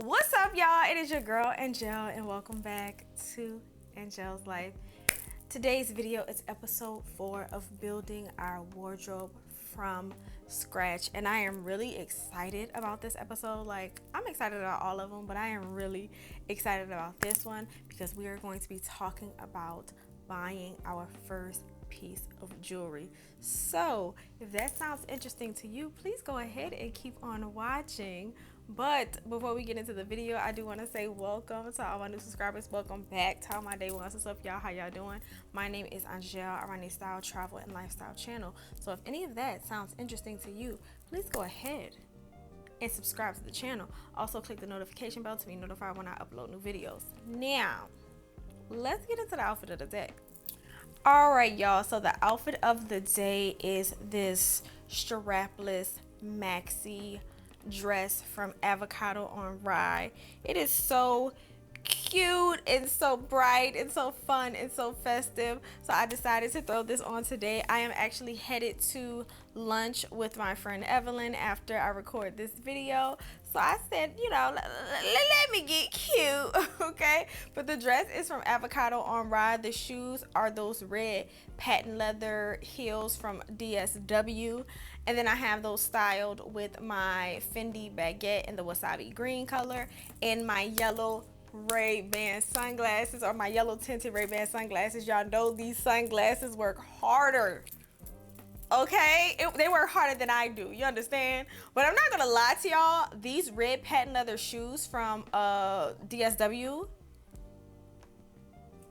What's up, y'all? It is your girl Angelle, and welcome back to Angelle's Life. Today's video is episode 4 of building our wardrobe from scratch, and I am really excited about this episode. Like, I'm excited about all of them, but I am really excited about this one because we are going to be talking about buying our first piece of jewelry. So if that sounds interesting to you, please go ahead and keep on watching. But before we get into the video, I do want to say welcome to all my new subscribers. Welcome back to all my day ones. What's up, y'all? How y'all doing? My name is Angelle. I run a style, travel, and lifestyle channel. So if any of that sounds interesting to you, please go ahead and subscribe to the channel. Also click the notification bell to be notified when I upload new videos. Now let's get into the outfit of the day. All right, y'all, so the outfit of the day is this strapless maxi dress from Avocado on Rye. It is so cute and so bright and so fun and so festive, so I decided to throw this on today. I am actually headed to lunch with my friend Evelyn after I record this video, so I said, you know, let me get cute. Okay, but the dress is from Avocado on Rye. The shoes are those red patent leather heels from DSW, and then I have those styled with my Fendi baguette in the wasabi green color and my yellow Ray-Ban sunglasses, or my yellow tinted Ray-Ban sunglasses. Y'all know these sunglasses work harder. Okay, they work harder than I do, you understand? But I'm not gonna lie to y'all, these red patent leather shoes from DSW,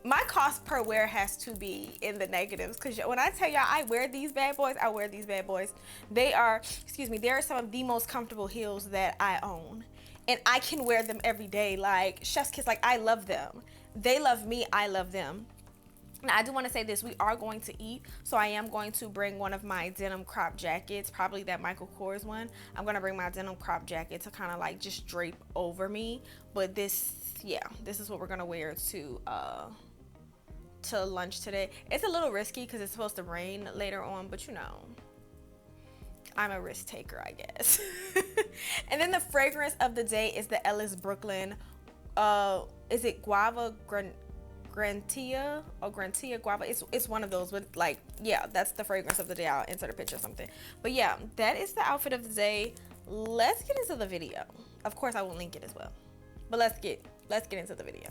my cost per wear has to be in the negatives, because when I tell y'all I wear these bad boys, I wear these bad boys. They are, they are some of the most comfortable heels that I own, and I can wear them every day. Like, chef's kiss, like, I love them. They love me, I love them. Now, I do want to say this, we are going to eat, so I am going to bring one of my denim crop jackets, probably that Michael Kors one. I'm going to bring my denim crop jacket to kind of like just drape over me. But this, yeah, this is what we're going to wear to lunch today. It's a little risky because it's supposed to rain later on, but you know, I'm a risk taker, I guess. And then the fragrance of the day is the Ellis Brooklyn, is it Guava Grantia or Grantia Guava? It's one of those with, like, yeah, that's the fragrance of the day. I'll insert a picture or something. But yeah, that is the outfit of the day. Let's get into the video. Of course I will link it as well, but let's get into the video.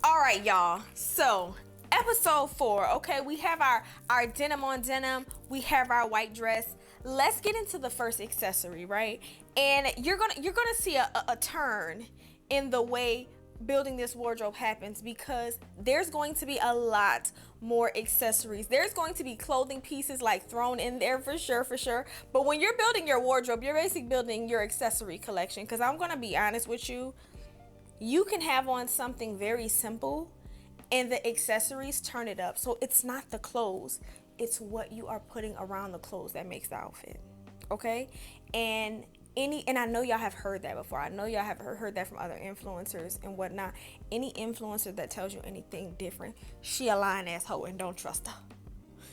All right, y'all, so episode 4. Okay, we have our denim on denim, we have our white dress. Let's get into the first accessory, right? And you're gonna see a turn in the way building this wardrobe happens, because there's going to be a lot more accessories. There's going to be clothing pieces like thrown in there for sure. But when you're building your wardrobe, you're basically building your accessory collection, because I'm gonna be honest with you, you can have on something very simple and the accessories turn it up. So it's not the clothes, it's what you are putting around the clothes that makes the outfit. Okay? And I know y'all have heard that before. I know y'all have heard that from other influencers and whatnot. Any influencer that tells you anything different, she a lying asshole, and don't trust her.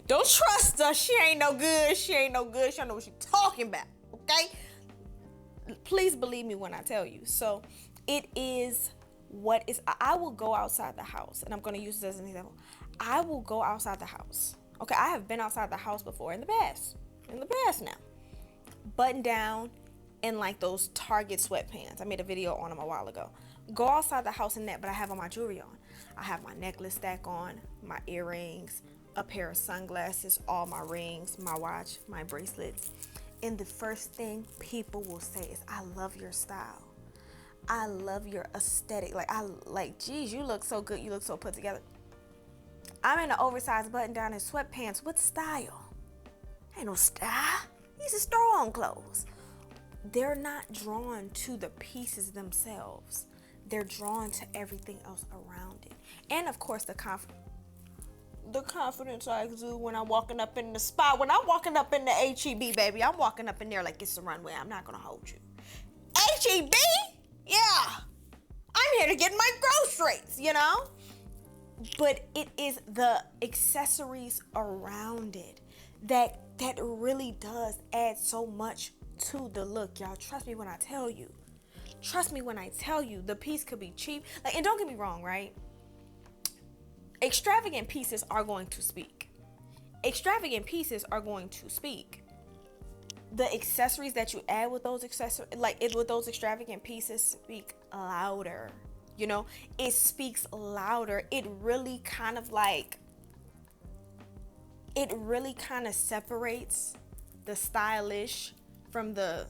Don't trust her. She ain't no good. She don't know what she's talking about. Okay? Please believe me when I tell you. So it is what is. I will go outside the house, and I'm going to use this as an example. I will go outside the house. Okay, I have been outside the house before in the past now. Button down in like those Target sweatpants. I made a video on them a while ago. Go outside the house in that, but I have all my jewelry on. I have my necklace stack on, my earrings, a pair of sunglasses, all my rings, my watch, my bracelets. And the first thing people will say is, I love your style. I love your aesthetic. Geez, you look so good. You look so put together. I'm in an oversized button down and sweatpants with style. Ain't no style. These are throw-on clothes. They're not drawn to the pieces themselves. They're drawn to everything else around it. And of course, the confidence I exude when I'm walking up in the spot. When I'm walking up in the HEB, baby, I'm walking up in there like it's the runway. I'm not gonna hold you. HEB? Yeah. I'm here to get my groceries, you know? But it is the accessories around it that really does add so much to the look, y'all. Trust me when I tell you. Trust me when I tell you, the piece could be cheap. Like, and don't get me wrong, right? Extravagant pieces are going to speak. Extravagant pieces are going to speak. The accessories that you add with those with those extravagant pieces speak louder. You know, it speaks louder. It really kind of separates the stylish from the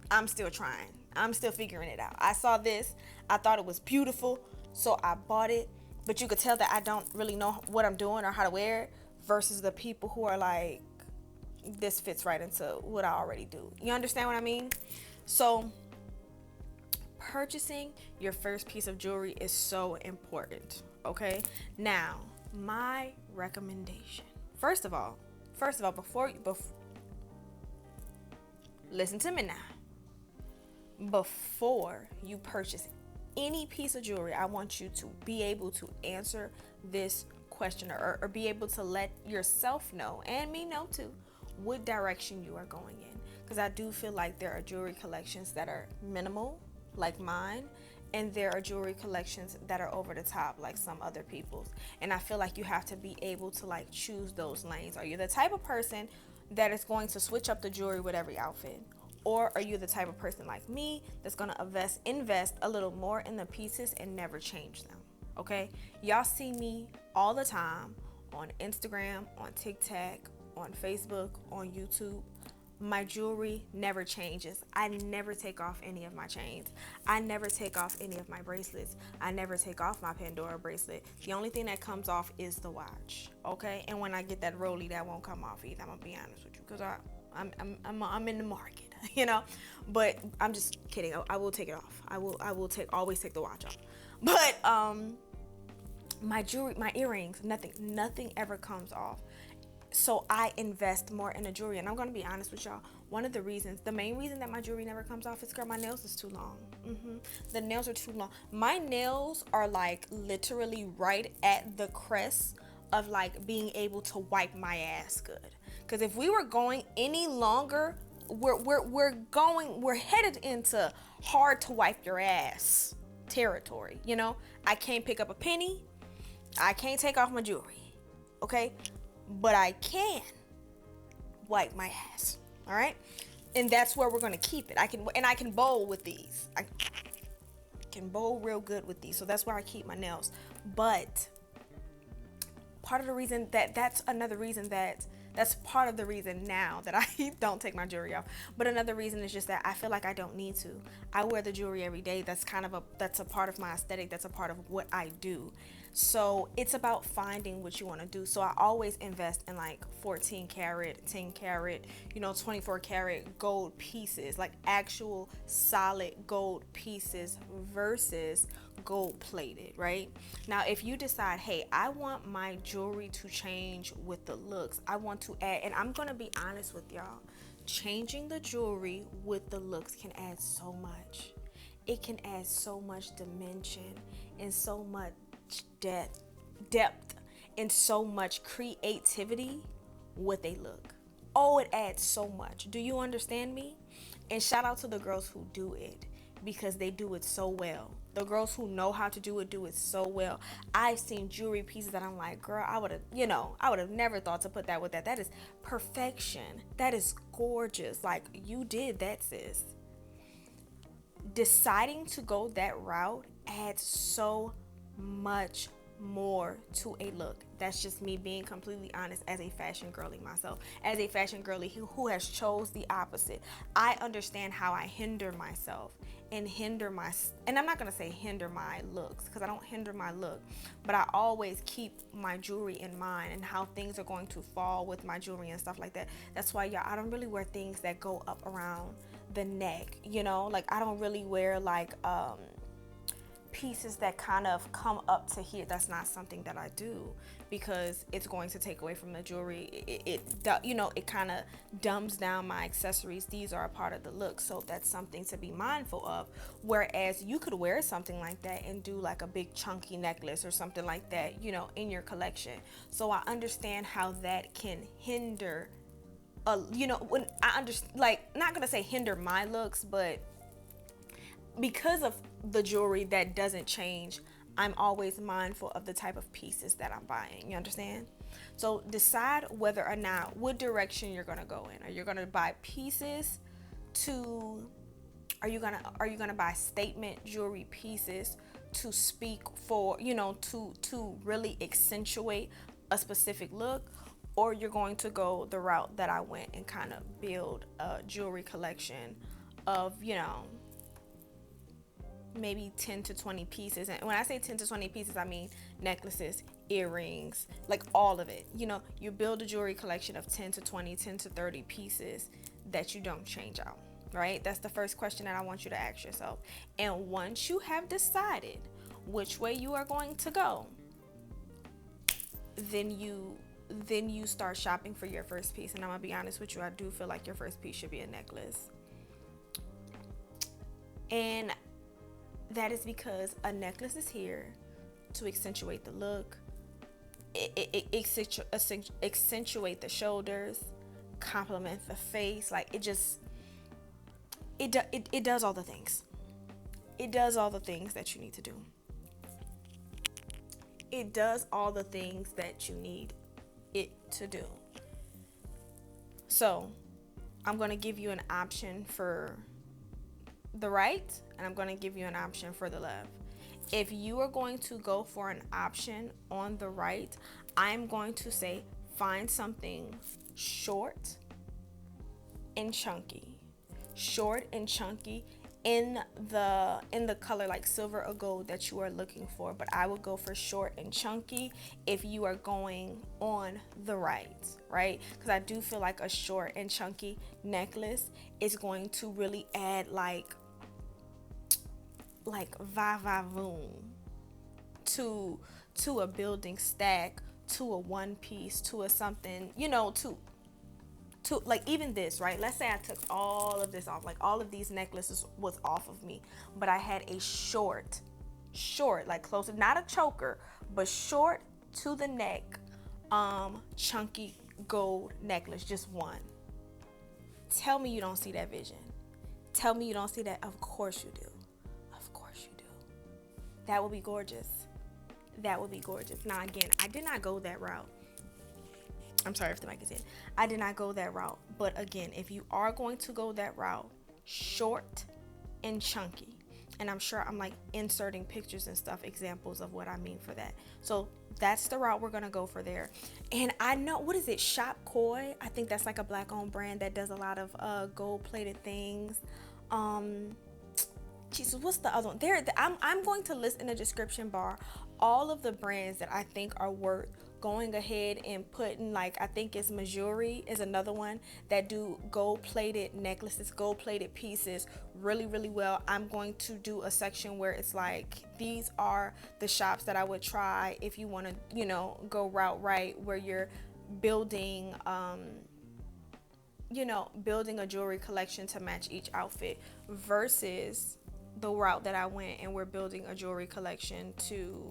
I'm still trying. I'm still figuring it out. I saw this. I thought it was beautiful, so I bought it. But you could tell that I don't really know what I'm doing or how to wear it, versus the people who are like, this fits right into what I already do. You understand what I mean? So purchasing your first piece of jewelry is so important. Okay. Now, my recommendation. First of all, before listen to me now. Before you purchase any piece of jewelry, I want you to be able to answer this question, or be able to let yourself know, and me know too, what direction you are going in. Because I do feel like there are jewelry collections that are minimal, like mine, and there are jewelry collections that are over the top, like some other people's. And I feel like you have to be able to like choose those lanes. Are you the type of person that is going to switch up the jewelry with every outfit? Or are you the type of person like me that's going to invest a little more in the pieces and never change them? Okay? Y'all see me all the time on Instagram, on TikTok, on Facebook, on YouTube. My jewelry never changes. I never take off any of my chains. I never take off any of my bracelets. I never take off my Pandora bracelet. The only thing that comes off is the watch. Okay? And when I get that Rolly, that won't come off either. I'm gonna be honest with you, because I'm in the market. You know, but I'm just kidding. I will take it off. I will always take the watch off. But my jewelry, my earrings, nothing ever comes off. So I invest more in the jewelry. And I'm gonna be honest with y'all. The main reason that my jewelry never comes off is because my nails is too long. The nails are too long. My nails are like literally right at the crest of like being able to wipe my ass good. Because if we were going any longer, we're headed into hard to wipe your ass territory. You know, I can't pick up a penny. I can't take off my jewelry. Okay, but I can wipe my ass. All right, and that's where we're gonna keep it. I can bowl with these. I can bowl real good with these. So that's where I keep my nails. But part of the reason that's part of the reason now that I don't take my jewelry off. But another reason is just that I feel like I don't need to. I wear the jewelry every day. That's a part of my aesthetic. That's a part of what I do. So it's about finding what you want to do. So I always invest in like 14 karat, 10 karat, 24 karat gold pieces, like actual solid gold pieces versus gold plated, right? Now, if you decide, hey, I want my jewelry to change with the looks, I want to add, and I'm going to be honest with y'all, changing the jewelry with the looks can add so much. It can add so much dimension and so much depth and so much creativity with a look. Oh, it adds so much. Do you understand me? And shout out to the girls who do it, because they do it so well. The girls who know how to do it so well. I've seen jewelry pieces that I'm like, girl, I would have never thought to put that with that. That is perfection. That is gorgeous. Like, you did that, sis. Deciding to go that route adds so much more to a look. That's just me being completely honest as a fashion girly myself, as a fashion girly who has chose the opposite. I understand how I hinder myself and I'm not going to say hinder my looks, because I don't hinder my look, but I always keep my jewelry in mind and how things are going to fall with my jewelry and stuff like that. That's why, y'all, I don't really wear things that go up around the neck, like I don't really wear like pieces that kind of come up to here. That's not something that I do, because it's going to take away from the jewelry. It kind of dumbs down my accessories. These are a part of the look, so that's something to be mindful of. Whereas you could wear something like that and do like a big chunky necklace or something like that, in your collection. So I understand how that can hinder when I understand, like, not gonna say hinder my looks, but because of the jewelry that doesn't change, I'm always mindful of the type of pieces that I'm buying. You understand? So decide whether or not what direction you're gonna go in. Are you gonna buy pieces to are you gonna buy statement jewelry pieces to speak for, to really accentuate a specific look, or you're going to go the route that I went and kind of build a jewelry collection of, maybe 10 to 20 pieces. And when I say 10 to 20 pieces, I mean necklaces, earrings, like all of it. You build a jewelry collection of 10 to 20, 10 to 30 pieces that you don't change out, right? That's the first question that I want you to ask yourself. And once you have decided which way you are going to go, then you start shopping for your first piece. And I'm gonna be honest with you, I do feel like your first piece should be a necklace. And that is because a necklace is here to accentuate the look, accentuate the shoulders, complement the face. Like it does all the things. It does all the things that you need to do. It does all the things that you need it to do. So I'm going to give you an option for the right, and I'm going to give you an option for the left. If you are going to go for an option on the right, I'm going to say find something short and chunky. Short and chunky in the color like silver or gold that you are looking for. But I would go for short and chunky if you are going on the right, because I do feel like a short and chunky necklace is going to really add like va-va-voom to a building stack, to a one piece, to a something, to like even this, right? Let's say I took all of this off, like all of these necklaces was off of me, but I had a short, like close, not a choker, but short to the neck, chunky gold necklace, just one. Tell me you don't see that vision. Tell me you don't see that. Of course you do. Of course you do. That would be gorgeous. That would be gorgeous. Now again, I did not go that route. I'm sorry if the mic is in. I did not go that route. But again, if you are going to go that route, short and chunky. And I'm sure I'm like inserting pictures and stuff, examples of what I mean for that. So that's the route we're going to go for there. And I know, what is it? Shop Koi. I think that's like a black owned brand that does a lot of gold plated things. Jesus, what's the other one? I'm going to list in the description bar all of the brands that I think are worth going ahead and putting, like I think it's Missouri is another one that do gold plated necklaces, gold plated pieces really, really well. I'm going to do a section where it's like, these are the shops that I would try if you want to, go route right, where you're building, building a jewelry collection to match each outfit, versus the route that I went and we're building a jewelry collection to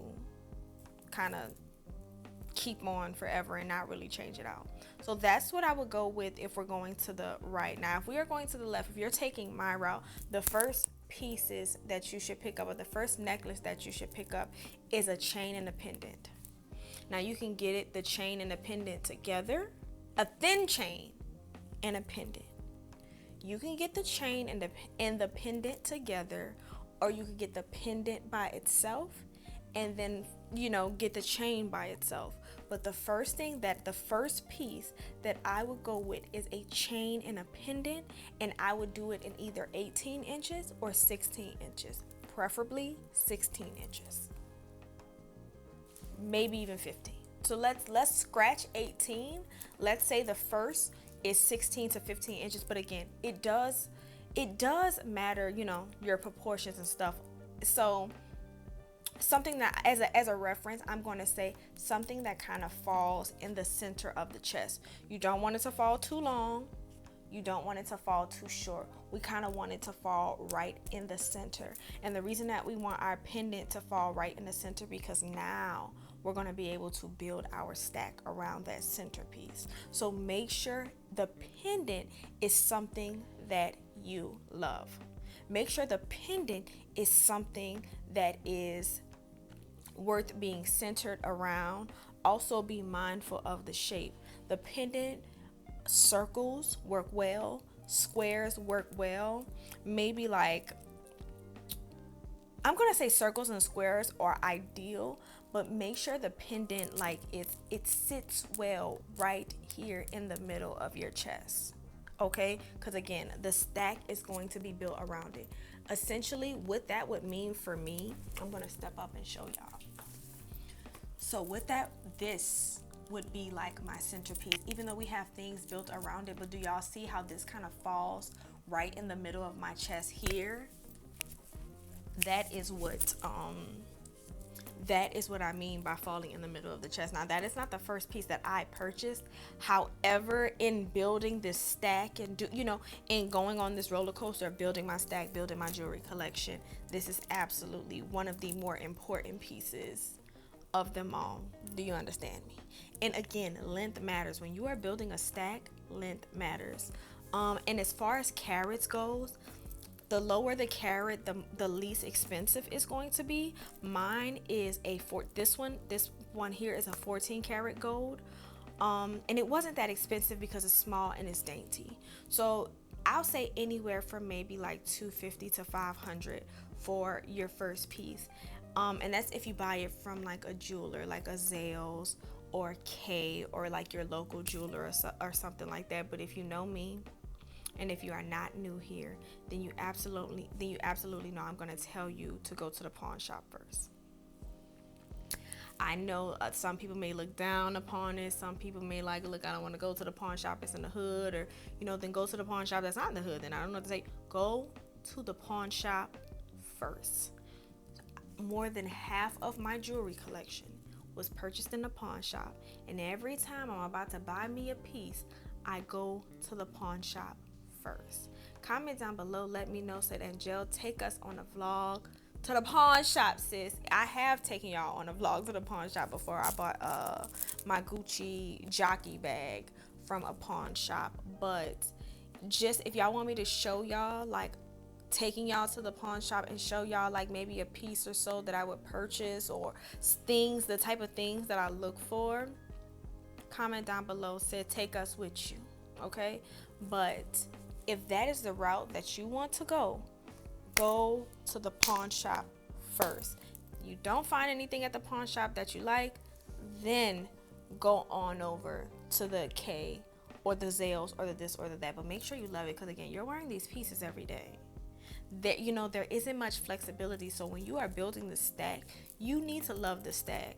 kind of keep on forever and not really change it out. So that's what I would go with if we're going to the right. Now, if we are going to the left, if you're taking my route, the first pieces that you should pick up, or the first necklace that you should pick up, is a chain and a pendant. Now you can get it, the chain and the pendant together, a thin chain and a pendant. You can get the chain and the pendant together, or you can get the pendant by itself and then get the chain by itself. But the first piece that I would go with is a chain and a pendant, and I would do it in either 18 inches or 16 inches, preferably 16 inches, maybe even 15. So let's scratch 18. Let's say the first is 16 to 15 inches, but again, it does matter, your proportions and stuff. So something that as a reference, I'm going to say something that kind of falls in the center of the chest. You don't want it to fall too long. You don't want it to fall too short. We kind of want it to fall right in the center. And the reason that we want our pendant to fall right in the center, because now we're going to be able to build our stack around that centerpiece. So make sure the pendant is something that you love. Make sure the pendant is something that is worth being centered around. Also be mindful of the shape. The pendant circles work well, squares work well. Maybe like, I'm gonna say circles and squares are ideal, but make sure the pendant like it sits well right here in the middle of your chest. Okay, because again, the stack is going to be built around it. Essentially, what that would mean for me, I'm gonna step up and show y'all. So with that, this would be like my centerpiece, even though we have things built around it. But do y'all see how this kind of falls right in the middle of my chest here? That is what I mean by falling in the middle of the chest. Now, that is not the first piece that I purchased. However, in building this stack and in going on this roller coaster, building my stack, building my jewelry collection, this is absolutely one of the more important pieces of them all. Do you understand me? And again, length matters. When you are building a stack, length matters. And as far as carats goes, the lower the carat, the least expensive it's going to be. Mine is this one here is a 14 karat gold. And it wasn't that expensive because it's small and it's dainty. So I'll say anywhere from maybe like $250 to $500 for your first piece. And that's if you buy it from like a jeweler, like a Zales or K, or like your local jeweler or something like that. But if you know me, and if you are not new here, then you absolutely know I'm going to tell you to go to the pawn shop first. I know some people may look down upon it. Some people may like, look, I don't want to go to the pawn shop, it's in the hood, or then go to the pawn shop that's not in the hood. Then I don't know what to say. Go to the pawn shop first. More than half of my jewelry collection was purchased in the pawn shop, and every time I'm about to buy me a piece, I go to the pawn shop first. Comment down below, let me know. Said Angelle, take us on a vlog to the pawn shop, sis. I have taken y'all on a vlog to the pawn shop before. I bought my Gucci jockey bag from a pawn shop, but just if y'all want me to show y'all, like taking y'all to the pawn shop and show y'all like maybe a piece or so that I would purchase, or things, the type of things that I look for, comment down below. Said take us with you. Okay, but if that is the route that you want to go to the pawn shop first. You don't find anything at the pawn shop that you like, then go on over to the K or the Zales or the this or the that. But make sure you love it, because again, you're wearing these pieces every day. That there isn't much flexibility. So when you are building the stack, you need to love the stack.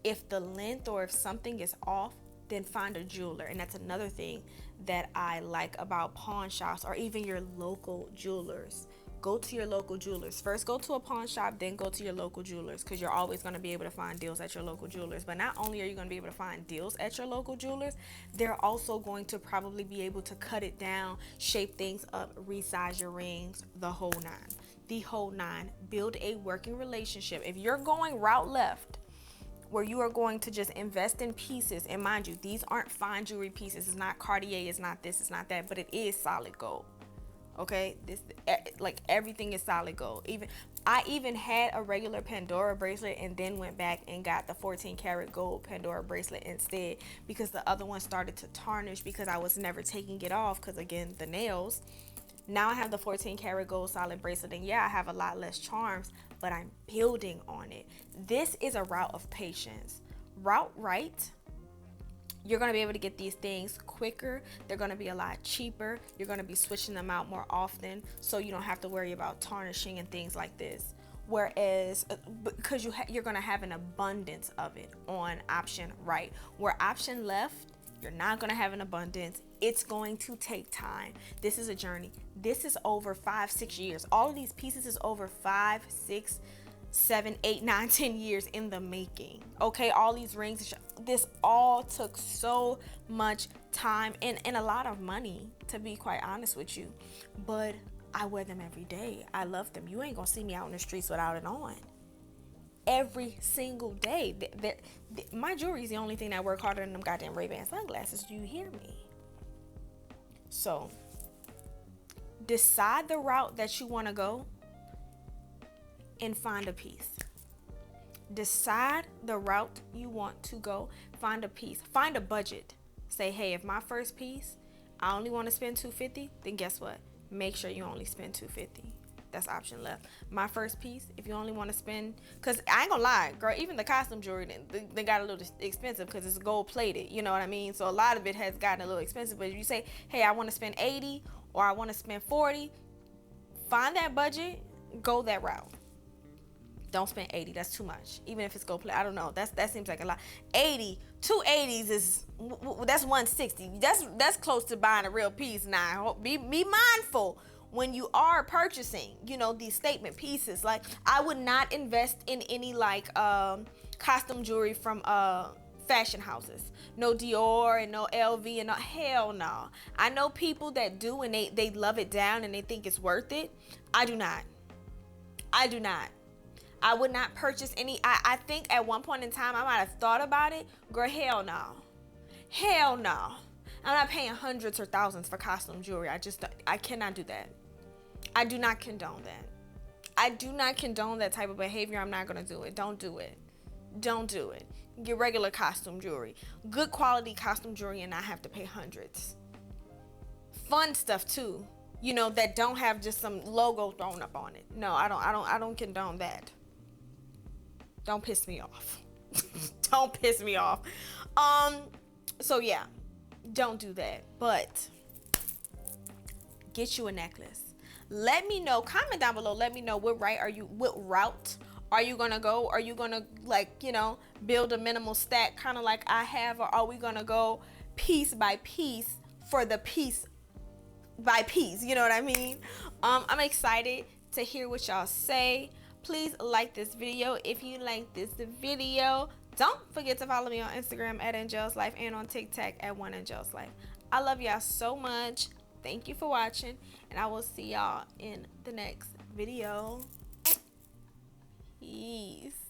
If the length or if something is off, then find a jeweler. And that's another thing that I like about pawn shops, or even your local jewelers. Go to your local jewelers. First go to a pawn shop, then go to your local jewelers, because you're always going to be able to find deals at your local jewelers. But not only are you going to be able to find deals at your local jewelers, they're also going to probably be able to cut it down, shape things up, resize your rings, the whole nine. The whole nine. Build a working relationship. If you're going route left, where you are going to just invest in pieces, and mind you, these aren't fine jewelry pieces. It's not Cartier, it's not this, it's not that, but it is solid gold. Okay, this like everything is solid gold. I even had a regular Pandora bracelet and then went back and got the 14 karat gold Pandora bracelet instead, because the other one started to tarnish because I was never taking it off, because again, the nails. Now I have the 14 karat gold solid bracelet, and yeah, I have a lot less charms, but I'm building on it. This is a route of patience. Route right, you're going to be able to get these things quicker. They're going to be a lot cheaper. You're going to be switching them out more often, so you don't have to worry about tarnishing and things like this. Whereas, because you're going to have an abundance of it on option right. Where option left, you're not going to have an abundance. It's going to take time. This is a journey. This is over 5-6 years. All of these pieces is over 5, 6, 7, 8, 9, 10 years in the making. Okay, all these rings, this all took so much time and a lot of money, to be quite honest with you. But I wear them every day. I love them. You ain't gonna see me out in the streets without it on. Every single day. My jewelry is the only thing that work harder than them goddamn Ray-Ban sunglasses. Do you hear me? So Decide the route that you want to go and find a piece. Decide the route you want to go, find a piece, find a budget. Say, hey, if my first piece, I only want to spend $250, then guess what? Make sure you only spend $250. That's option left. My first piece, if you only want to spend, because I ain't gonna lie, girl, even the costume jewelry, they got a little expensive because it's gold plated, you know what I mean? So a lot of it has gotten a little expensive. But if you say, hey, I want to spend 80 or I want to spend 40, find that budget, go that route. Don't spend 80. That's too much. Even if it's gold plate, I don't know. That seems like a lot. 80, 280s is that's 160. That's close to buying a real piece. Now, be mindful when you are purchasing, you know, these statement pieces. Like, I would not invest in any like costume jewelry from fashion houses. No Dior and no LV and no, hell no. I know people that do, and they love it down and they think it's worth it. I do not. I would not purchase any. I think at one point in time I might have thought about it. Girl, hell no. Hell no. I'm not paying hundreds or thousands for costume jewelry. I cannot do that. I do not condone that. I do not condone that type of behavior. I'm not going to do it. Don't do it. Don't do it. Get regular costume jewelry. Good quality costume jewelry and not have to pay hundreds. Fun stuff too. You know, that don't have just some logo thrown up on it. No, I don't condone that. Don't piss me off. Don't piss me off. So yeah, don't do that. But get you a necklace. Let me know. Comment down below. Let me know what route are you gonna go? Are you gonna, like, you know, build a minimal stack kind of like I have, or are we gonna go piece by piece for the piece by piece? You know what I mean? I'm excited to hear what y'all say. Please like this video if you like this video. Don't forget to follow me on Instagram at angelleslife and on TikTok at angelleslife. I love y'all so much. Thank you for watching, and I will see y'all in the next video. Peace.